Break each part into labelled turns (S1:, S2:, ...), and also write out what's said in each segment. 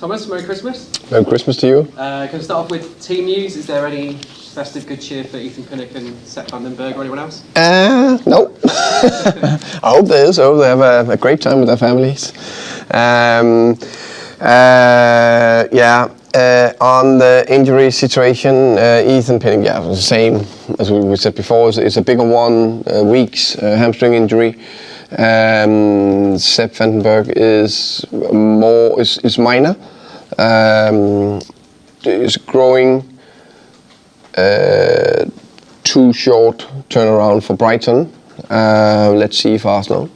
S1: Thomas, Merry Christmas.
S2: Merry Christmas to you.
S1: Can we start off with team news? Is there any festive good cheer for Ethan Pinnock and Sepp Vandenberg or anyone else?
S2: No. I hope there is. I hope they have a great time with their families. On the injury situation, Ethan Pinnock, it was the same as we said before. It's a bigger one, weeks, hamstring injury. Sepp Vandenberg is minor. Is growing. Too short turnaround for Brighton. Let's see for Arsenal.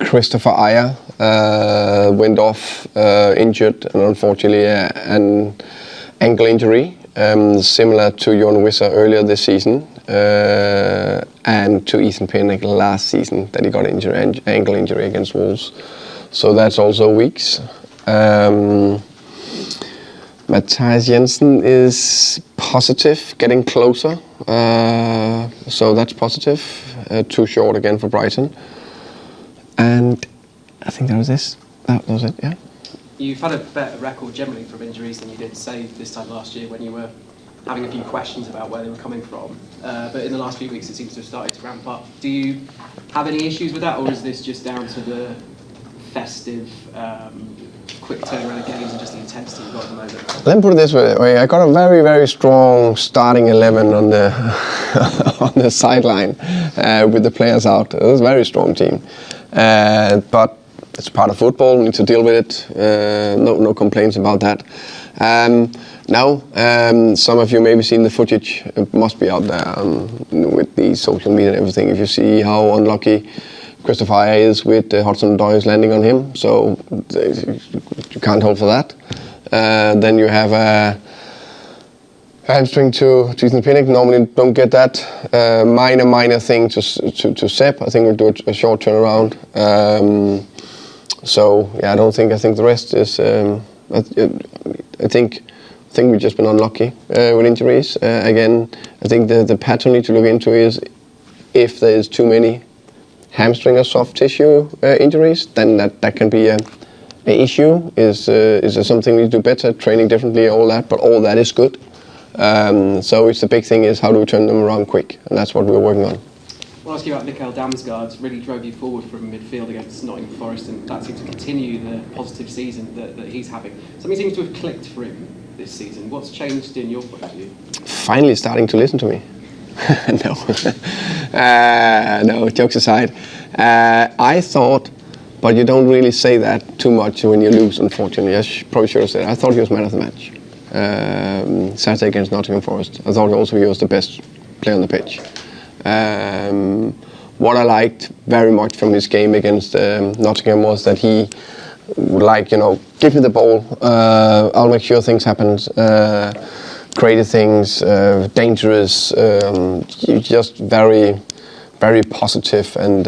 S2: Christopher Ayer went off injured, and unfortunately an ankle injury, similar to Jon Wissa earlier this season, and to Ethan Pinnock last season that he got ankle injury against Wolves. So that's also weeks. Matthijs Jensen is positive, getting closer. So that's positive. Too short again for Brighton. And I think that was it, yeah.
S1: You've had a better record generally from injuries than you did, say, this time last year when you were having a few questions about where they were coming from. But in the last few weeks it seems to have started to ramp up. Do you have any issues with that, or is this just down to the festive, quick turnaround of games and just the intensity you've got at the moment?
S2: Let me put it this way. I got a very, very strong starting 11 on the on the sideline with the players out. It was a very strong team. But it's part of football. We need to deal with it. No complaints about that. Now, some of you maybe seen the footage. It must be out there with the social media and everything. If you see how unlucky Christopher Ayer is with Hudson-Odoi landing on him, so you can't hold for that. Then you have a hamstring to Ethan Pinnock. Normally don't get that minor thing to Sepp. I think we'll do a short turnaround. So yeah, I think the rest is. I think we've just been unlucky with injuries. Again, I think the pattern we need to look into is if there is too many hamstring or soft tissue injuries, then that can be an issue. Is there something we do better, training differently, all that? But all that is good. So it's the big thing is how do we turn them around quick, and that's what we're working on.
S1: I want to ask you about Mikael Damsgaard. Really drove you forward from midfield against Nottingham Forest, and that seems to continue the positive season that he's having. Something seems to have clicked for him this season. What's changed in your point of view?
S2: Finally starting to listen to me. No, jokes aside. I thought, but you don't really say that too much when you lose, unfortunately. I probably should have said I thought he was man of the match. Saturday against Nottingham Forest. I thought also he was the best player on the pitch. What I liked very much from his game against Nottingham was that he would give me the ball, I'll make sure things happen, creative things, dangerous, just very, very positive and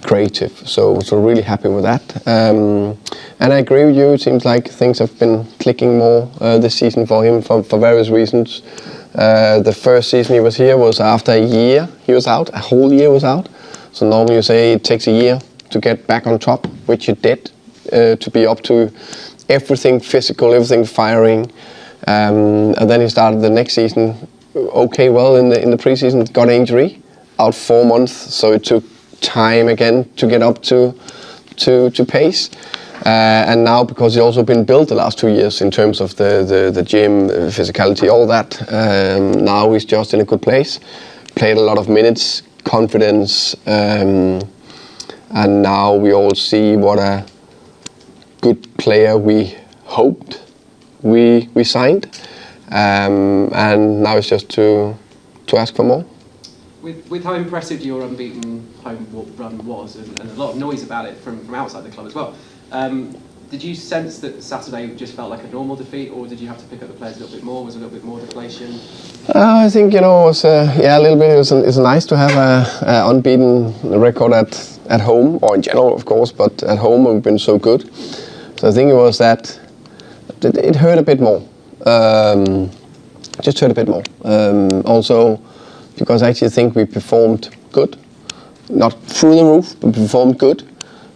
S2: creative. So really happy with that. And I agree with you, it seems like things have been clicking more this season for him for various reasons. The first season he was here was after a year he was out, a whole year was out. So normally you say it takes a year to get back on top, which it did, to be up to everything physical, everything firing. And then he started the next season okay well in the pre-season, got an injury, out 4 months, so it took time again to get up to pace. And now, because he's also been built the last 2 years in terms of the gym, physicality, all that, now he's just in a good place. Played a lot of minutes, confidence, and now we all see what a good player we hoped we signed. And now it's just to ask for more.
S1: With how impressive your unbeaten home run was, and a lot of noise about it from outside the club as well, did you sense that Saturday just felt like a normal defeat, or did you have to pick up the players a little bit more? Was a little bit more deflation?
S2: I think it was a little bit. It's nice to have a unbeaten record at home, or in general, of course, but at home we've been so good. So I think it was that it hurt a bit more. Just hurt a bit more. Also, because I actually think we performed good, not through the roof, but performed good.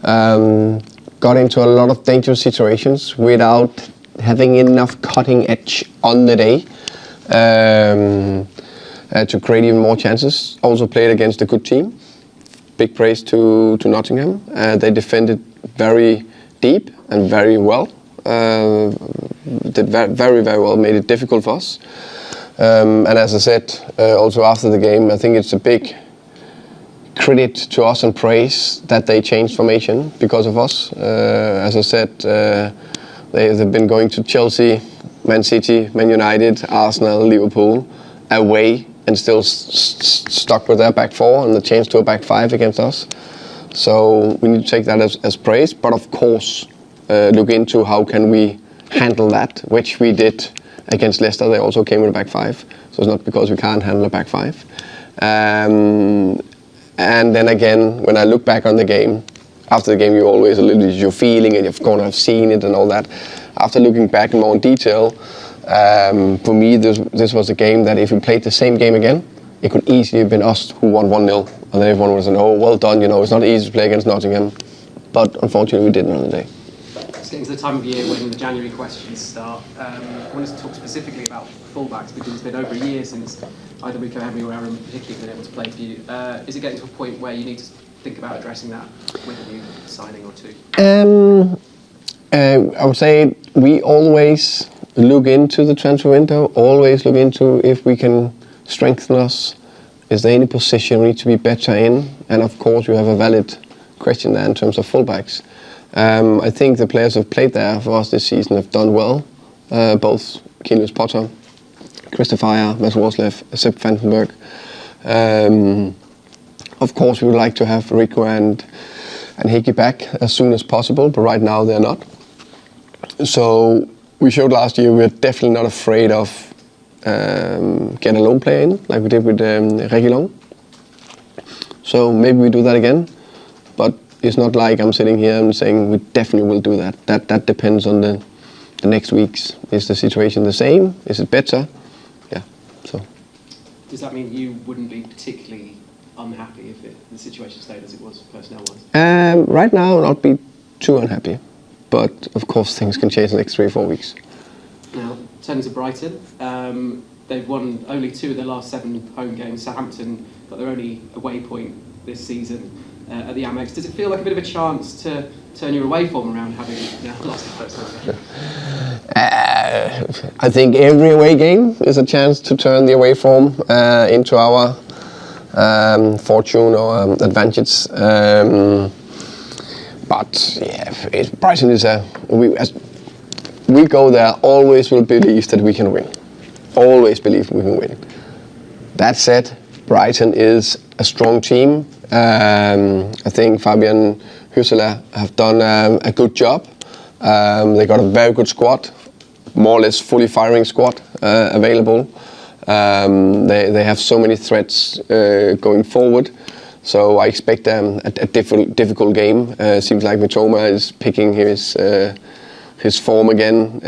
S2: Got into a lot of dangerous situations without having enough cutting edge on the day to create even more chances. Also played against a good team. Big praise to Nottingham. They defended very deep and very well. Did very well, made it difficult for us. And as I said, also after the game, I think it's a big credit to us and praise that they changed formation because of us. As I said, they've been going to Chelsea, Man City, Man United, Arsenal, Liverpool away and still stuck with their back four and the change to a back five against us. So we need to take that as praise, but of course look into how can we handle that, which we did against Leicester. They also came with a back five, so it's not because we can't handle a back five. And then again, when I look back on the game, after the game you always a little bit your feeling and you've gone, I've seen it and all that. After looking back in more detail, for me this was a game that if we played the same game again, it could easily have been us who won 1-0. And then everyone was saying, oh, well done, it's not easy to play against Nottingham. But unfortunately we didn't on the day.
S1: It's getting to the time of year when the January questions start. I want to talk specifically about fullbacks because it's been over a year since either Rico, Henry or Aaron particularly have been able to play for you. Is it getting to a point where you need to think about addressing that with a new signing or two?
S2: I would say we always look into the transfer window, always look into if we can strengthen us. Is there any position we need to be better in? And of course you have a valid question there in terms of fullbacks. I think the players who have played there for us this season have done well. Both Keane Potter, Christopher, Mads Worslev, Sepp Vandenberg. Of course we would like to have Rico and Hickey back as soon as possible, but right now they're not. So we showed last year we're definitely not afraid of getting a lone player in, like we did with Reguilon. So maybe we do that again, but it's not like I'm sitting here and saying we definitely will do that. That depends on the next weeks. Is the situation the same? Is it better? Yeah. So.
S1: Does that mean you wouldn't be particularly unhappy if the situation stayed as it was personnel-wise?
S2: Right now, not be too unhappy, but of course things can change in the next 3 or 4 weeks.
S1: Now, turning to Brighton, they've won only 2 of their last 7 home games. Southampton got their only away point this season at the Amex. Does it feel like a bit of a chance to turn your away form around, having lost the first game?
S2: I think every away game is a chance to turn the away form into our fortune or advantage. But yeah, Brighton is we go there, always will believe that we can win. Always believe we can win. That said, Brighton is a strong team. I think Fabian Hüsseler have done a good job. They got a very good squad, more or less fully firing squad available. They have so many threats going forward. So I expect them a difficult game. Seems like Mitoma is picking his form again.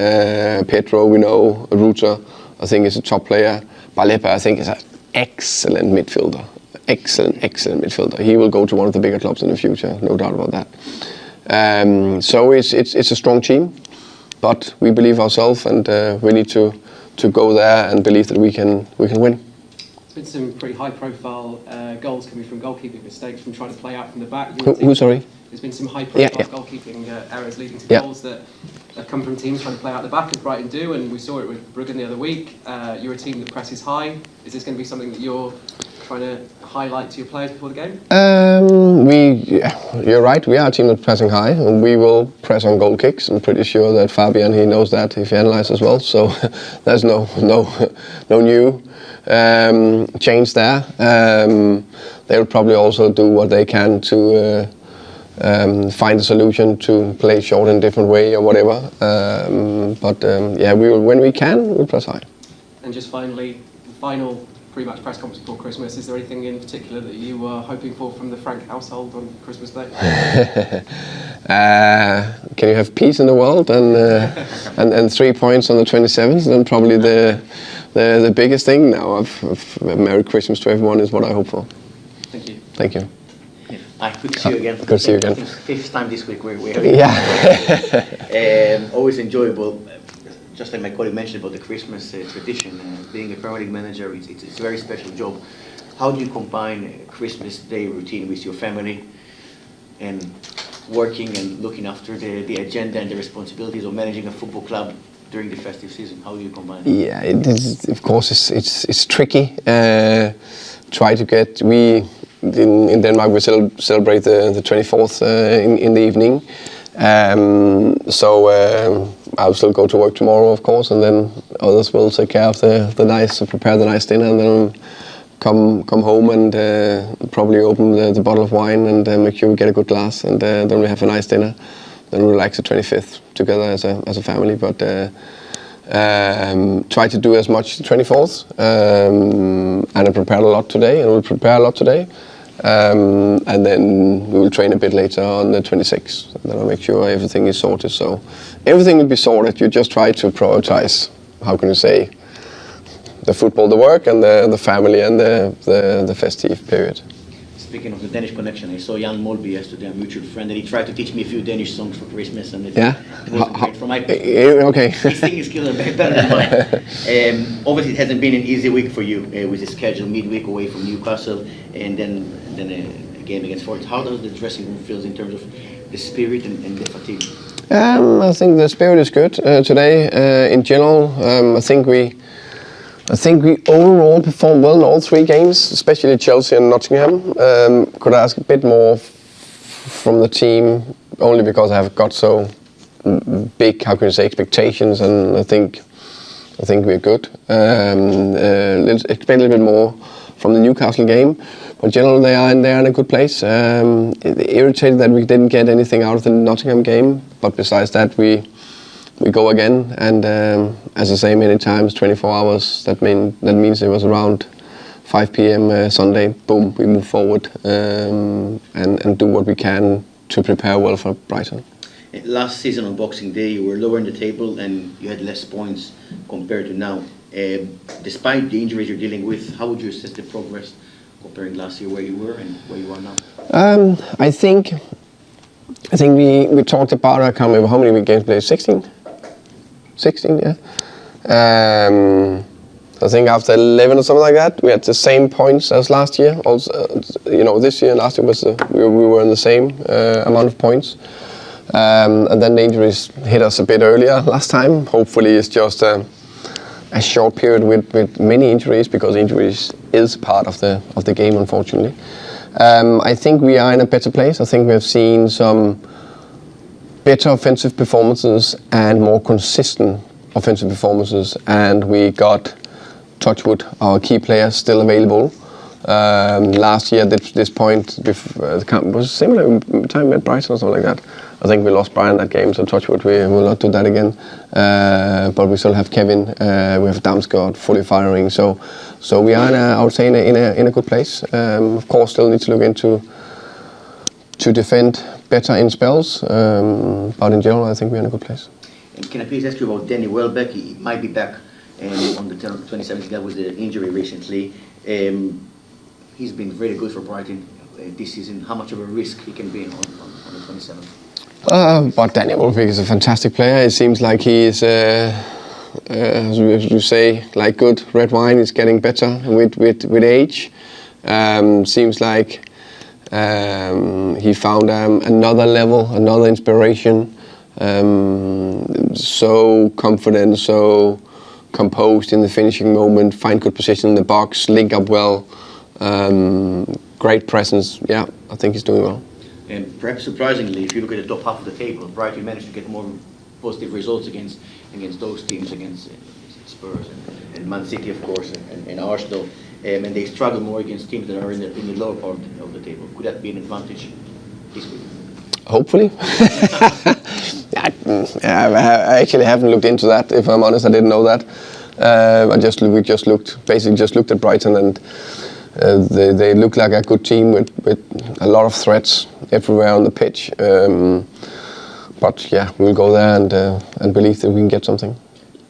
S2: Pedro, we know. Ruta, I think, is a top player. Balepa, I think, is an excellent midfielder. Excellent midfielder. He will go to one of the bigger clubs in the future, no doubt about that. So it's a strong team, but we believe ourselves, and we need to go there and believe that we can win.
S1: There's been some pretty high-profile goals coming from goalkeeping mistakes from trying to play out from the back.
S2: Who sorry?
S1: There's been some high-profile goalkeeping errors leading to goals that have come from teams trying to play out the back, as Brighton do, and we saw it with Bruggen the other week. You're a team that presses high. Is this going to be something that you're trying to highlight to your players before the game?
S2: You're right, we are a team that's pressing high, and we will press on goal kicks. I'm pretty sure that Fabian, he knows that if he analyses as well, so there's no new change there. They'll probably also do what they can to find a solution to play short in a different way or whatever. Yeah, we will, when we can, we'll press high.
S1: And just finally, the final pre-match press conference before Christmas, is there anything in particular that you were hoping for from the Frank household on Christmas Day?
S2: Can you have peace in the world and 3 points on the 27th? Then probably the biggest thing now of Merry Christmas to everyone is what I hope for.
S1: Thank you.
S2: Thank you.
S3: Yeah. Good to see you again.
S2: Good to see you again.
S3: I think fifth time this week we're
S2: Yeah.
S3: always enjoyable. Just like my colleague mentioned about the Christmas tradition, being a Premier League manager, it's a very special job. How do you combine a Christmas Day routine with your family and working and looking after the agenda and the responsibilities of managing a football club during the festive season? How do you combine it?
S2: Yeah, it is, of course, it's tricky. Try to get, in Denmark we celebrate the 24th in the evening. I'll still go to work tomorrow, of course, and then others will take care of prepare the nice dinner, and then come home and probably open the bottle of wine and make sure we get a good glass, and then we have a nice dinner. Then we relax the 25th together as a family, but try to do as much the 24th, and I prepared a lot today, and we'll prepare a lot today. And then we will train a bit later on the 26th, and then I'll make sure everything is sorted. So everything will be sorted. You just try to prioritize, how can you say, the football, the work, and the family, and the festive period.
S3: Speaking of the Danish connection, I saw Jan Molby yesterday, a mutual friend, and he tried to teach me a few Danish songs for Christmas, and it wasn't great from my perspective.
S2: Okay.
S3: His singing skills are better than mine. Obviously, it hasn't been an easy week for you with the schedule midweek away from Newcastle, and then a game against Forest. How does the dressing room feel in terms of the spirit and the fatigue?
S2: I think the spirit is good today. In general, I think we overall performed well in all three games, especially Chelsea and Nottingham. Could I ask a bit more from the team, only because I have got so big, how can you say, expectations, and I think we're good. Let's expect a little bit more from the Newcastle game, but generally they are in a good place. Irritated that we didn't get anything out of the Nottingham game, but besides that we go again, and as I say many times, 24 hours, that means it was around 5 p.m. Sunday, boom, we move forward and do what we can to prepare well for Brighton.
S3: Last season on Boxing Day you were lower in the table and you had less points compared to now. Despite the injuries you're dealing with, how would you assess the progress comparing last year where you were and where you are now?
S2: I think we talked about, I can't remember how many games we played, 16, yeah. I think after 11 or something like that, we had the same points as last year. Also, this year and last year was we were in the same amount of points. And then the injuries hit us a bit earlier last time. Hopefully, it's just a short period with many injuries, because injuries is part of the game, unfortunately. I think we are in a better place. I think we have seen some better offensive performances and more consistent offensive performances, and we got, touch wood, our key players still available. Last year at this point, the camp was similar time at Brighton or something like that. I think we lost Brian that game, so touch wood, we will not do that again. But we still have Kevin, we have Damsgaard fully firing, so we are, I would say, in a good place. Of course, still need to look into to defend better in spells, but in general I think we're in a good place.
S3: And can I please ask you about Danny Welbeck? He might be back on the 27th. That was the injury recently. He's been very good for Brighton this season. How much of a risk he can be on the 27th?
S2: But Danny Welbeck is a fantastic player. It seems like he is, as you say, like good red wine. Is getting better with age. Seems like he found another level, another inspiration. So confident, so composed in the finishing moment, find good position in the box, link up well, great presence. Yeah, I think he's doing well.
S3: And perhaps surprisingly, if you look at the top half of the table, Brighton managed to get more positive results against those teams, against Spurs and Man City, of course, and Arsenal. And they struggle more against teams that are in the lower part of the table. Could that be an advantage this week?
S2: Hopefully. I actually haven't looked into that. If I'm honest, I didn't know that. We just looked at Brighton, and they look like a good team with a lot of threats everywhere on the pitch. But yeah, we'll go there and believe that we can get something.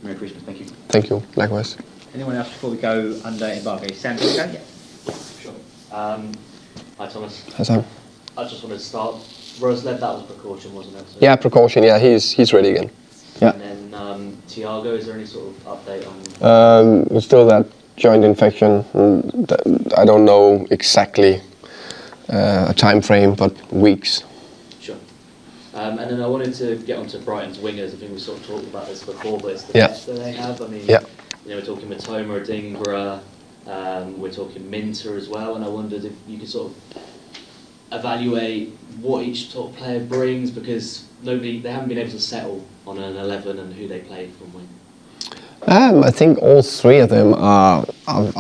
S3: Merry Christmas. Thank you.
S2: Thank you. Likewise.
S4: Anyone else before we go under embargo? Sam, do you go?
S5: Sure. Hi, Thomas.
S2: Hi, Sam.
S4: I just wanted to start. Roslev, that was precaution, wasn't it? So
S2: Yeah, precaution. Yeah, he's ready again. Yeah.
S4: And then Thiago, is there any sort of update on?
S2: It's still that joint infection. I don't know exactly a time frame, but weeks.
S4: Sure. And then I wanted to get onto Brighton's wingers. I think we sort of talked about this before, but it's the
S2: Yeah.
S4: best that they have. I mean,
S2: Yeah.
S4: we're talking Matoma, Dingra, we're talking Minter as well, and I wondered if you could sort of evaluate what each top player brings, because they haven't been able to settle on an 11 and who they play from when.
S2: I think all three of them are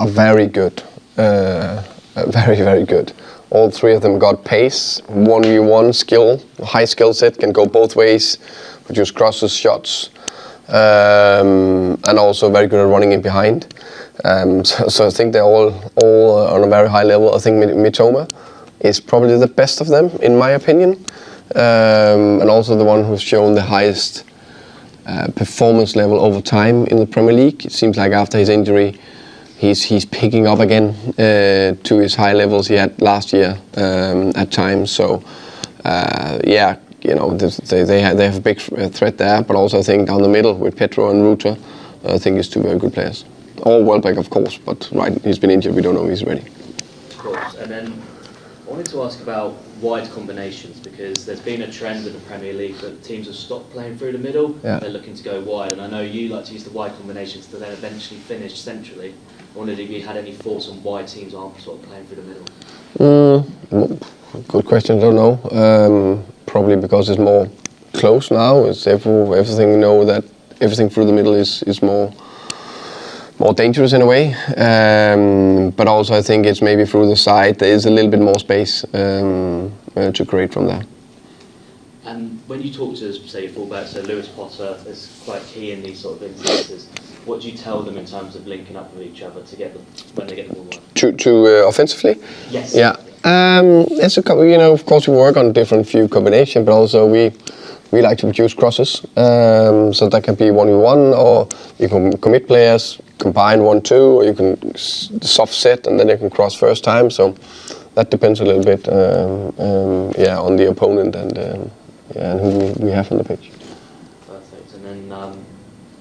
S2: very good, very, very good. All three of them got pace, 1v1 skill, high skill set, can go both ways, produce crosses, shots, and also very good at running in behind. So I think they're all on a very high level. I think Mitoma is probably the best of them, in my opinion, and also the one who's shown the highest performance level over time in the Premier League. It seems like after his injury, he's picking up again to his high levels he had last year at times. So yeah, they have a big threat there, but also I think down the middle with Petro and Ruta, I think he's two very good players. Or Welbeck, of course, but right, he's been injured. We don't know if he's ready.
S4: Of course, and then I wanted to ask about wide combinations, because there's been a trend in the Premier League that teams have stopped playing through the middle.
S2: Yeah.
S4: They're looking to go wide, and I know you like to use the wide combinations to then eventually finish centrally. I wondered if you had any thoughts on why teams aren't sort of playing through the middle.
S2: Good question. I don't know. Probably because it's more close now. It's everything. You know that everything through the middle is more dangerous in a way, but also I think it's maybe through the side there is a little bit more space to create from there.
S4: And when you talk to, say, your fullbacks, so Lewis Potter is quite key in these sort of instances. What do you tell them in terms of linking up with each other to get them when they get the ball wide?
S2: To offensively?
S4: Yes.
S2: Yeah. It's a couple. Of course, we work on different few combinations, but also we like to produce crosses. So that can be 1v1, or you can commit players, combine 1-2, or you can soft set and then you can cross first time. So that depends a little bit, on the opponent and who we have on the pitch.
S4: Perfect. And then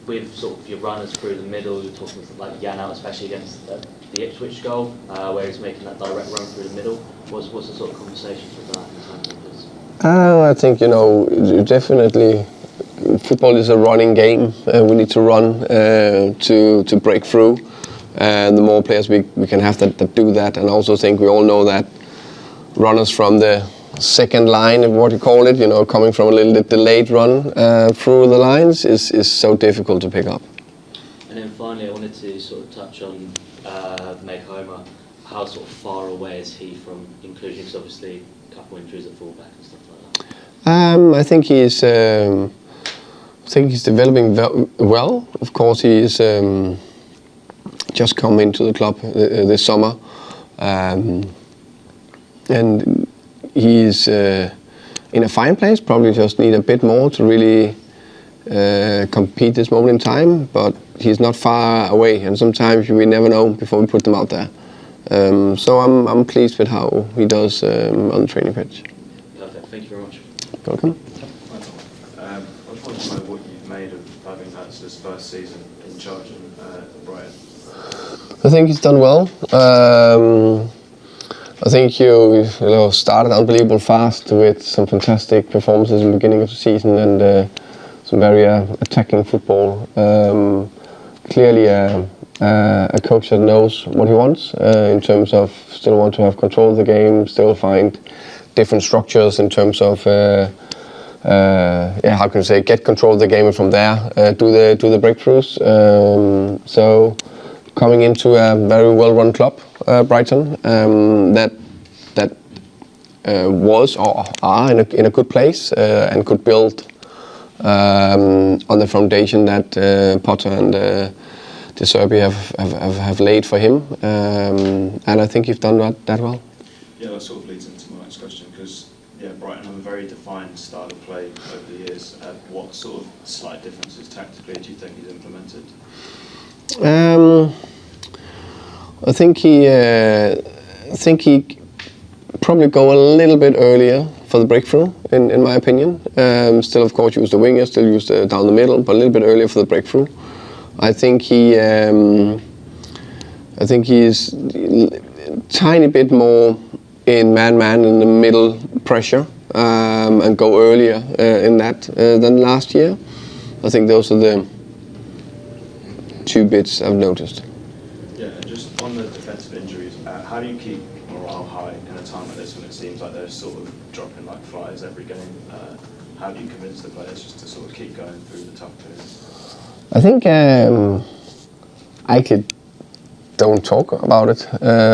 S4: with sort of your runners through the middle, you're talking like Jan out, especially against the Ipswich goal, where he's making that direct run through the middle. What's the sort of conversations with that in terms of this?
S2: I think, definitely football is a running game. We need to run to break through. And the more players we can have that do that. And I also think we all know that runners from the second line, what you call it, coming from a little bit delayed run through the lines is so difficult to pick up.
S4: And then finally, I wanted to sort of touch on Meg Homer. How sort of far away is he from inclusion? Because obviously a couple injuries at fullback and stuff like that.
S2: I think he's developing well. Of course, he is just come into the club this summer, and he's in a fine place. Probably just need a bit more to really compete this moment in time. But he's not far away, and sometimes we never know before we put them out there. So I'm pleased with how he does on the training pitch.
S4: Perfect. Thank you very much.
S2: Welcome.
S5: I just wanted to know what you've made of having his first season in charge at Brighton.
S2: I think he's done well. I think you started unbelievable fast with some fantastic performances in the beginning of the season and some very attacking football. Clearly a coach that knows what he wants in terms of still want to have control of the game, still find different structures in terms of how can I say, get control of the game and from there do the breakthroughs. So coming into a very well-run club, Brighton, that was or are in a good place and could build on the foundation that Potter and De Zerbi have laid for him, and I think you've done that well.
S5: Yeah, that sort of leads into my next question, because Brighton have a very defined style of play over the years. What sort of slight differences tactically do you think he's implemented?
S2: I think he probably go a little bit earlier for the breakthrough, in my opinion. Still, of course, use the winger, still use down the middle, but a little bit earlier for the breakthrough. I think he is tiny bit more in man-man in the middle pressure and go earlier in that than last year. I think those are the two bits I've noticed.
S5: Yeah, and just on the defensive injuries, how do you keep morale high in a time like this when it seems like they're sort of dropping like flies every game? How do you convince the players just to sort of keep going through the tough periods?
S2: I think I could don't talk about it,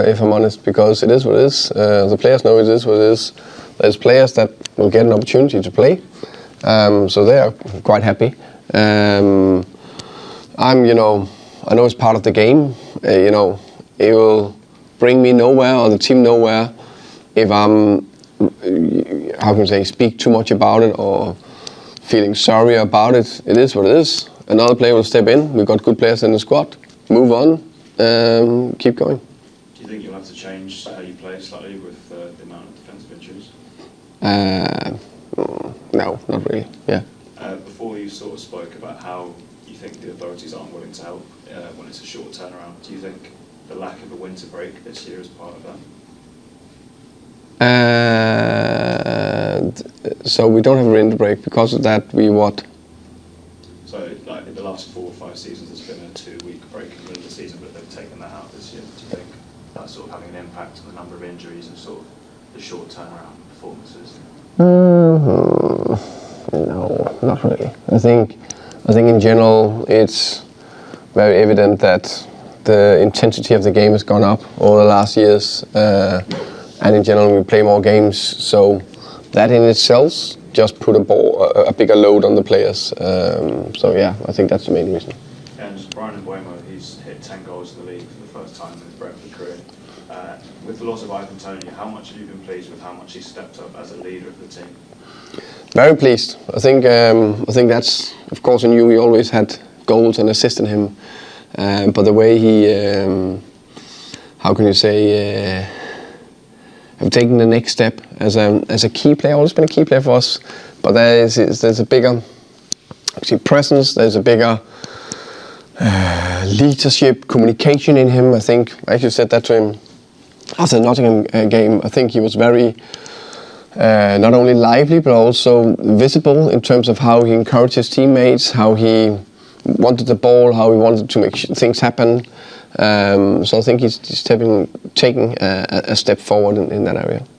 S2: if I'm honest, because it is what it is. The players know it is what it is. There's players that will get an opportunity to play, so they are quite happy. I know it's part of the game. It will bring me nowhere or the team nowhere if I'm, speak too much about it or feeling sorry about it. It is what it is. Another player will step in. We've got good players in the squad. Move on. Keep going.
S5: Do you think you'll have to change how you play slightly with the amount of defensive injuries?
S2: No, not really. Yeah.
S5: Before you sort of spoke about how you think the authorities aren't willing to help when it's a short turnaround. Do you think the lack of a winter break this year is part of that?
S2: So we don't have a winter break because of that. We what?
S5: So, like in the last 4 or 5 seasons, there's been a 2-week break in the middle of the season, but they've taken that out this year. Do you think that's sort of having an impact on the number of injuries and sort of the short turnaround performances?
S2: No, not really. I think in general it's very evident that the intensity of the game has gone up over the last years, and in general we play more games. So that in itself just put a bigger load on the players. So yeah, I think that's the main reason.
S5: And Brian Mbeumo, he's hit 10 goals in the league for the first time in his Brentford career. With the loss of Ivan Toney, how much have you been pleased with how much he stepped up as a leader of the team?
S2: Very pleased. I think that's, of course, in you we always had goals and assists in him, but the way he, have taken the next step as a key player, always been a key player for us, but there's a bigger presence, there's a bigger leadership, communication in him. I think I actually said that to him after the Nottingham game. I think he was very not only lively but also visible in terms of how he encouraged his teammates, how he wanted the ball, how he wanted to make things happen. So I think he's taking a step forward in that area.